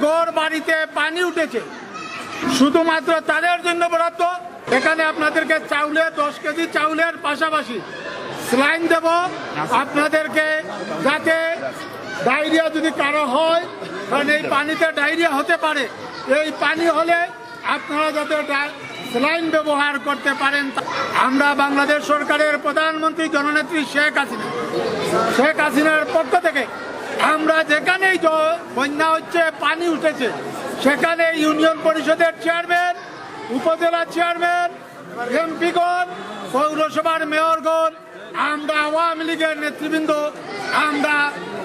ঘর বাড়িতে পানি উঠেছে, শুধুমাত্র তাদের জন্য বরাদ্দ। এখানে আপনাদেরকে 10 কেজি চাউলের পাশাপাশি স্যালাইন দেব আপনাদেরকে, যাতে ডায়রিয়া যদি কারো হয়, কারণ এই পানিতে ডায়রিয়া হতে পারে, এই পানি হলে আপনারা যাতে স্যালাইন ব্যবহার করতে পারেন। আমরা বাংলাদেশ সরকারের প্রধানমন্ত্রী জননেত্রী শেখ হাসিনার পক্ষ থেকে আমরা যেখানেই বন্যা হচ্ছে, পানি উঠেছে, সেখানে ইউনিয়ন পরিষদের চেয়ারম্যান, উপজেলা চেয়ারম্যান, এমপিগণ, পৌরসভার মেয়রগণ, আমরা আওয়ামী লীগের নেতৃবৃন্দ আমরা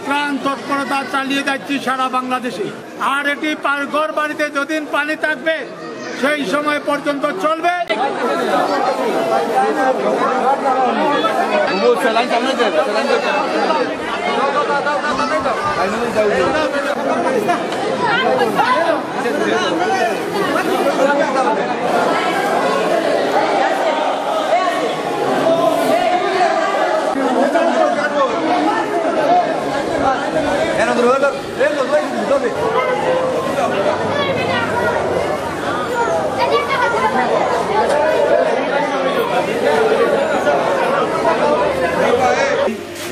ত্রাণ তৎপরতা চালিয়ে যাচ্ছি সারা বাংলাদেশে। আর এটি ঘর বাড়িতে যতদিন পানি থাকবে সেই সময় পর্যন্ত চলবে।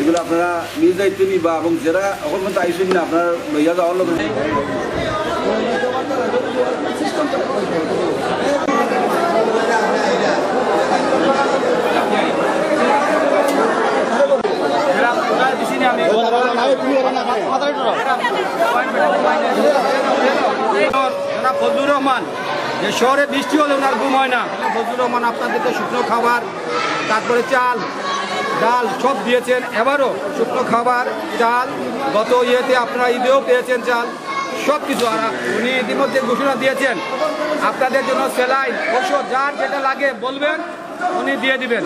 এগুলো আপনারা নিজ দায়িত্ব নিবা এবং যারা এখন পর্যন্ত আইসেন না আপনার লইয়া যাওয়ার লোক ফজলুর রহমান, যে শহরে বৃষ্টি হলে ওনার ঘুম হয় না, ফজলুর রহমান আপনাদেরকে শুকনো খাবার, তারপরে চাল ডাল সব দিয়েছেন। এবারও শুকনো খাবার চাল, গত ইয়েতে আপনারা ঈদেও পেয়েছেন চাল, সব কিছু। আর উনি ইতিমধ্যে ঘোষণা দিয়েছেন আপনাদের জন্য স্যালাইন, ওষুধ, যার যেটা লাগে বলবেন, উনি দিয়ে দিবেন।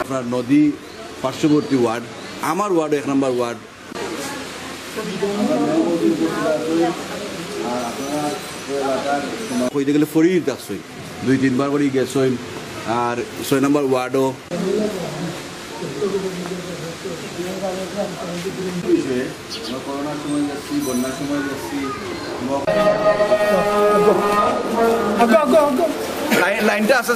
আপনার নদী পার্শ্ববর্তী ওয়ার্ড, আমার ওয়ার্ড 1 নম্বর ওয়ার্ড। কইতে গেলে ফরির আসছই 2-3 বার করে গেছই। আর 6 নম্বর ওয়ার্ডও করোনার সময় যাচ্ছি, বন্যার সময় যাচ্ছি। লাইনটা আছে